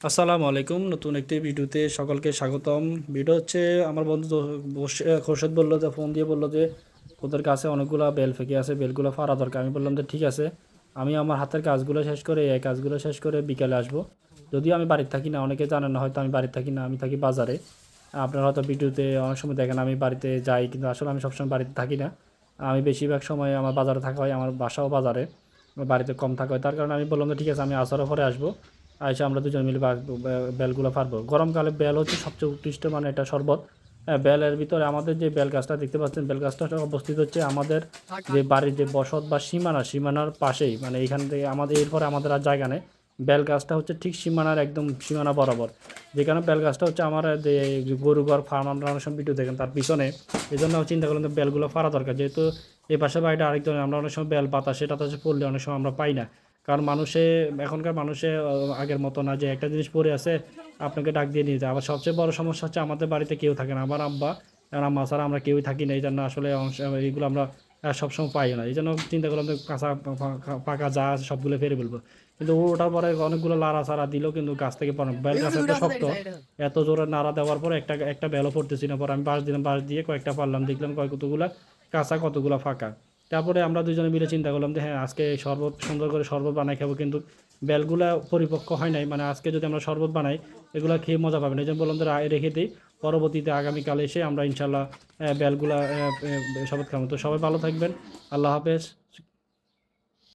আসসালামু আলাইকুম। নতুন একটি ভিডিওতে সকলকে স্বাগতম। ভিডিও হচ্ছে আমার বন্ধু খোরশেদ বলল যে ফোন দিয়ে বলল যে ওদের কাছে অনেকগুলা বেল ফেঁকে আছে, বেলগুলো ফাড়া দরকার। আমি বললাম যে ঠিক আছে, আমি আমার হাতের কাজগুলো শেষ করে এই কাজগুলো শেষ করে বিকালে আসবো। যদিও আমি বাড়িতে থাকি না, অনেকে জানেন না হয়তো আমি বাড়িতে থাকি না, আমি থাকি বাজারে। আপনারা হয়তো ভিডিওতে অনেক সময় দেখেন আমি বাড়িতে যাই, কিন্তু আসলে আমি সবসময় বাড়িতে থাকি না। আমি বেশিরভাগ সময় আমার বাজারে থাকা হয়, আমার বাসাও বাজারে, আমার বাড়িতে কম থাকা হয়। তার কারণে আমি বললাম যে ঠিক আছে, আমি আসার পরে আসবো, আইসা আমরা দুজন মিলে বেলগুলো পারবো। গরমকালে বেল হচ্ছে সবচেয়ে উৎকৃষ্ট, মানে এটা শরবত। হ্যাঁ, বেলের ভিতরে আমাদের যে বেল গাছটা দেখতে পাচ্ছেন, বেল গাছটা অবস্থিত হচ্ছে আমাদের যে বাড়ির যে বসত বা সীমানার পাশেই, মানে এইখান থেকে আমাদের এরপরে আমাদের আর জায়গা নেই। বেল গাছটা হচ্ছে ঠিক সীমানার একদম সীমানা বরাবর, যেখানে বেল গাছটা হচ্ছে আমার যে গরু ঘর ফার্ম, আমরা অনেক সময় ভিডিও দেখেন তার পিছনে। এই জন্য চিন্তা করলাম যে বেলগুলো ফাড়া দরকার, যেহেতু এই পাশে বাড়িটা আরেকজন, আমরা অনেক সময় বেল বাতাসে টাতাসে পড়লে অনেক সময় আমরা পাই না। কারণ এখনকার মানুষে আগের মতো না যে একটা জিনিস পড়ে আছে আপনাকে ডাক দিয়ে নিয়ে যায়। আবার সবচেয়ে বড় সমস্যা হচ্ছে আমাদের বাড়িতে কেউ থাকে না, আমার আব্বা আর আম্মা ছাড়া আমরা কেউই থাকি না। এই জন্য আসলে এইগুলো আমরা সবসময় পাই না। এই জন্য চিন্তা করলাম যে কাঁচা পাকা যা আছে সবগুলো ফেলে ফেলবো। কিন্তু ওটার পরে অনেকগুলো লাড়া চারা দিলেও কিন্তু গাছ থেকে পড়ে না। বেল গাছ এত শক্ত, এত জোরে নাড়া দেওয়ার পরে একটা একটা বেলও পড়তেছি না। পরে আমি বাঁশ দিলাম, বাঁশ দিয়ে কয়েকটা পারলাম, দেখলাম কতগুলা কাঁচা কতগুলা ফাঁকা। তারপরে আমরা দুজনে মিলে চিন্তা করলাম যে হ্যাঁ, আজকে শরবত সুন্দর করে শরবত বানাই খাবো, কিন্তু বেলগুলা পরিপক্ক হয় নাই। মানে আজকে যদি আমরা শরবত বানাই, এগুলো খেয়ে মজা পাবেন। এই জন্য বললাম যে রেখে দিই, পরবর্তীতে আগামীকাল এসে আমরা ইনশাল্লাহ বেলগুলা শরবত খাবো। তো সবাই ভালো থাকবেন, আল্লাহ হাফেজ।